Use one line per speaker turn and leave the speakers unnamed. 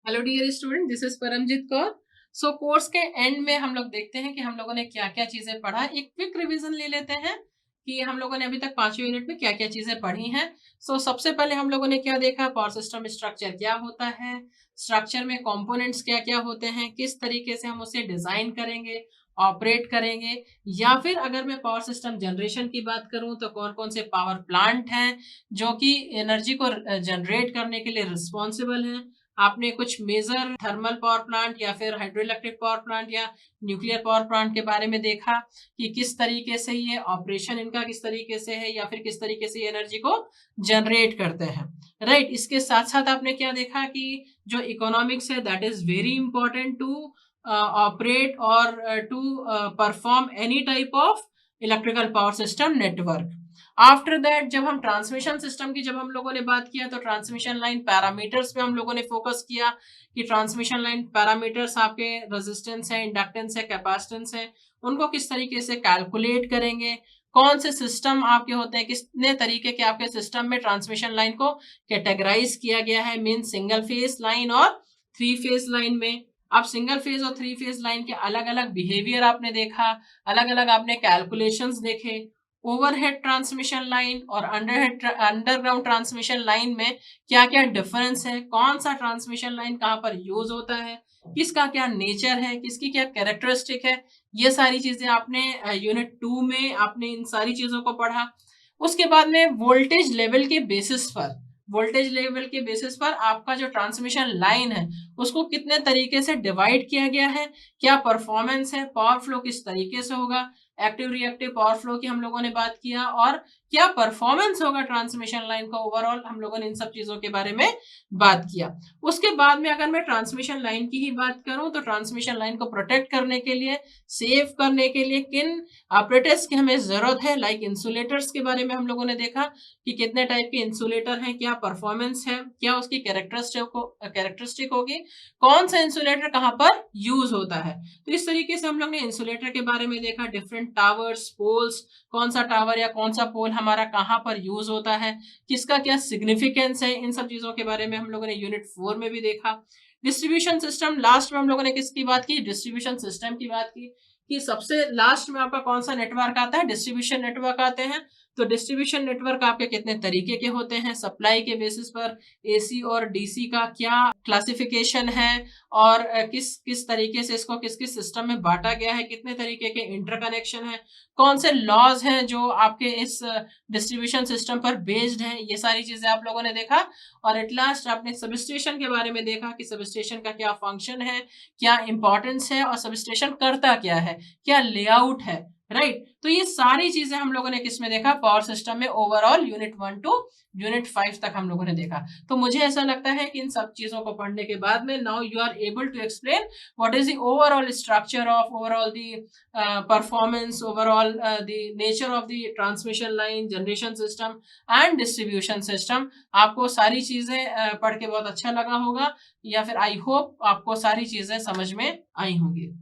Hello dear student, this is Paramjit Kaur. So course के end में हम लोग देखते हैं कि हम लोगों ने क्या क्या चीजें पढ़ा। एक क्विक रिवीजन ले लेते हैं कि हम लोगों ने अभी तक 5वें यूनिट में क्या क्या चीजें पढ़ी हैं। सबसे पहले हम लोगों ने क्या देखा, पावर सिस्टम स्ट्रक्चर क्या होता है, स्ट्रक्चर में कंपोनेंट्स क्या क्या होते हैं, किस तरीके से हम उसे डिजाइन करेंगे, ऑपरेट करेंगे, या फिर अगर मैं पावर सिस्टम जनरेशन की बात करूं तो कौन कौन से पावर प्लांट हैं जो कि एनर्जी को जनरेट करने के लिए रिस्पॉन्सिबल हैं। आपने कुछ मेजर थर्मल पावर प्लांट या फिर हाइड्रो इलेक्ट्रिक पावर प्लांट या न्यूक्लियर पावर प्लांट के बारे में देखा कि किस तरीके से ये ऑपरेशन इनका किस तरीके से है या फिर किस तरीके से एनर्जी को जनरेट करते हैं। राइट, इसके साथ साथ आपने क्या देखा कि जो इकोनॉमिक्स है that is very important to operate और to perform any type of electrical power system network. After that जब हम ट्रांसमिशन सिस्टम की जब हम लोगों ने बात किया तो ट्रांसमिशन लाइन पैरामीटर्स पे हम लोगों ने फोकस किया कि ट्रांसमिशन लाइन पैरामीटर्स आपके रेजिस्टेंस है, इंडक्टेंस है, कैपेसिटेंस है, उनको किस तरीके से कैलकुलेट करेंगे, कौन से सिस्टम आपके होते हैं, कितने तरीके के आपके सिस्टम में ट्रांसमिशन लाइन को कैटेगराइज किया गया है, मीन सिंगल फेज लाइन और थ्री फेज लाइन में। अब सिंगल फेज और थ्री फेज लाइन के अलग अलग बिहेवियर आपने देखा, अलग अलग आपने कैलकुलेशंस देखे। ओवरहेड ट्रांसमिशन लाइन और अंडरग्राउंड ट्रांसमिशन लाइन में क्या क्या डिफरेंस है, कौन सा ट्रांसमिशन लाइन कहाँ पर यूज होता है, किसका क्या नेचर है, किसकी क्या कैरेक्टरिस्टिक है, ये सारी चीजें आपने यूनिट 2 में आपने इन सारी चीजों को पढ़ा। उसके बाद में वोल्टेज लेवल के बेसिस पर आपका जो ट्रांसमिशन लाइन है उसको कितने तरीके से डिवाइड किया गया है, क्या परफॉर्मेंस है, पावर फ्लो किस तरीके से होगा, एक्टिव रिएक्टिव पावर फ्लो की हम लोगों ने बात किया, और क्या परफॉर्मेंस होगा ट्रांसमिशन लाइन का ओवरऑल, हम लोगों ने इन सब चीजों के बारे में बात किया। उसके बाद में अगर मैं ट्रांसमिशन लाइन की ही बात करूं तो ट्रांसमिशन लाइन को प्रोटेक्ट करने के लिए, सेव करने के लिए किन ऑपरेटर्स की हमें जरूरत है, लाइक इंसुलेटर्स के बारे में हम लोगों ने देखा कि कितने टाइप के इंसुलेटर हैं, क्या परफॉर्मेंस है, क्या उसकी कैरेक्टरिस्टिक होगी, कौन सा इंसुलेटर कहां पर यूज होता है। तो इस तरीके से हम लोग ने इंसुलेटर के बारे में देखा, डिफरेंट टावर्स, पोल्स, कौन सा टावर या कौन सा पोल हमारा कहां पर यूज होता है, किसका क्या सिग्निफिकेंस है, इन सब चीजों के बारे में हम लोगों ने यूनिट 4 में भी देखा। डिस्ट्रीब्यूशन सिस्टम, लास्ट में हम लोगों ने किसकी बात की, डिस्ट्रीब्यूशन सिस्टम की बात की कि सबसे लास्ट में आपका कौन सा नेटवर्क आता है, डिस्ट्रीब्यूशन नेटवर्क आते हैं। तो डिस्ट्रीब्यूशन नेटवर्क आपके कितने तरीके के होते हैं, सप्लाई के बेसिस पर एसी और डीसी का क्या क्लासिफिकेशन है, और किस किस तरीके से इसको किस किस सिस्टम में बांटा गया है, कितने तरीके के इंटरकनेक्शन है, कौन से लॉज हैं जो आपके इस डिस्ट्रीब्यूशन सिस्टम पर बेस्ड हैं, ये सारी चीजें आप लोगों ने देखा। और एट लास्ट आपने सबस्टेशन के बारे में देखा कि सबस्टेशन का क्या फंक्शन है, क्या इंपॉर्टेंस है, और सबस्टेशन करता क्या है, क्या लेआउट है। राइट, तो ये सारी चीजें हम लोगों ने किसमें देखा, पावर सिस्टम में ओवरऑल यूनिट 1 टू यूनिट 5 तक हम लोगों ने देखा। तो मुझे ऐसा लगता है कि इन सब चीजों को पढ़ने के बाद में now you are able to explain what is the overall structure of overall the performance, overall the nature of the transmission line, generation system and distribution system. आपको सारी चीजें पढ़ के बहुत अच्छा लगा होगा, या फिर आई होप आपको सारी चीजें समझ में आई होंगी।